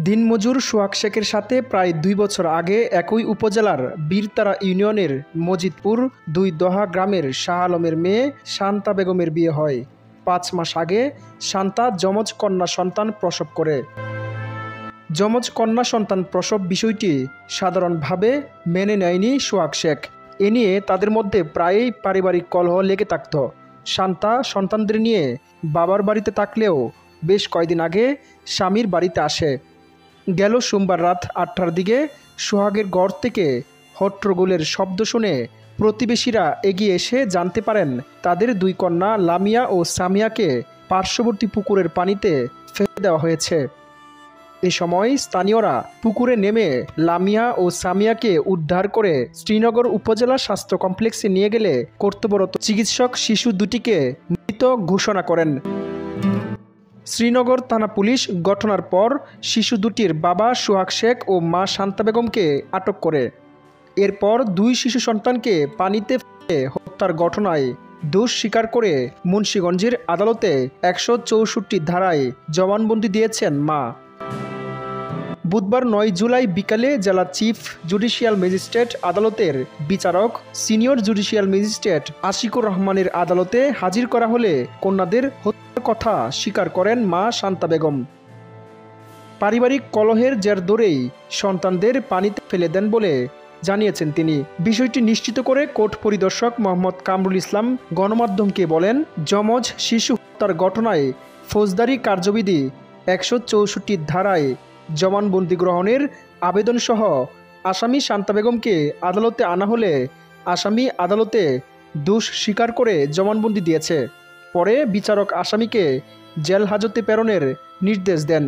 দিনমজুর সোহাগ শেখের সাথে প্রায় ২ বছর আগে একই উপজেলার বীরতারা ইউনিয়নের মজিদপুর ২ দহা গ্রামের শাহ আলমের মেয়ে শান্তা বেগমের বিয়ে হয়। ৫ মাস আগে শান্তা যমজ কন্যা সন্তান প্রসব করে। যমজ কন্যা সন্তান প্রসব বিষয়টি সাধারণভাবে মেনে নেয়নি সোহাগ শেখ। এ নিয়ে তাদের মধ্যে প্রায়ই পারিবারিক কলহ লেগে থাকত। শান্তা সন্তানদের নিয়ে বাবার বাড়িতে থাকলেও বেশ কয়েকদিন আগে স্বামীর বাড়িতে আসে। গেল সোমবার রাত ৮টার দিকে সোহাগের ঘর থেকে হট্টগোলের শব্দ শুনে প্রতিবেশীরা এগিয়ে এসে জানতে পারেন তাদের ২ কন্যা লামিয়া ও সামিয়াকে পার্শ্ববর্তী পুকুরের পানিতে ফেলে দেওয়া হয়েছে। এ সময় স্থানীয়রা পুকুরে নেমে লামিয়া ও সামিয়াকে উদ্ধার করে শ্রীনগর উপজেলা স্বাস্থ্য কমপ্লেক্সে নিয়ে গেলে কর্তব্যরত চিকিৎসক শিশু দুটিকে মৃত ঘোষণা করেন। শ্রীনগর থানা পুলিশ ঘটনার পর শিশু দুটির বাবা সোহাগ শেখ ও মা শান্তা বেগমকে আটক করে। এরপর ২ শিশু সন্তানকে পানিতে ফেলে হত্যার ঘটনায় দোষ স্বীকার করে মুন্সিগঞ্জের আদালতে ১৬৪ ধারায় জবানবন্দি দিয়েছেন মা। বুধবার ৯ জুলাই বিকালে জেলা চিফ জুডিশিয়াল ম্যাজিস্ট্রেট আদালতের বিচারক সিনিয়র জুডিশিয়াল ম্যাজিস্ট্রেট আশিকুর রহমানের আদালতে হাজির করা হলে কন্যাদের হত্যার কথা স্বীকার করেন মা শান্তা বেগম। পারিবারিক কলহের জের ধরেই সন্তানদের পানিতে ফেলে দেন বলে জানিয়েছেন তিনি। বিষয়টি নিশ্চিত করে কোর্ট পরিদর্শক মোহাম্মদ কামরুল ইসলাম গণমাধ্যমকে বলেন, যমজ শিশু হত্যার ঘটনায় ফৌজদারি কার্যবিধি ১৬৪ ধারায় জবানবন্দি গ্রহণের আবেদনসহ আসামি শান্তা বেগমকে আদালতে আনা হলে আসামি আদালতে দোষ স্বীকার করে জবানবন্দি দিয়েছে। পরে বিচারক আসামিকে জেল হাজতে প্রেরণের নির্দেশ দেন।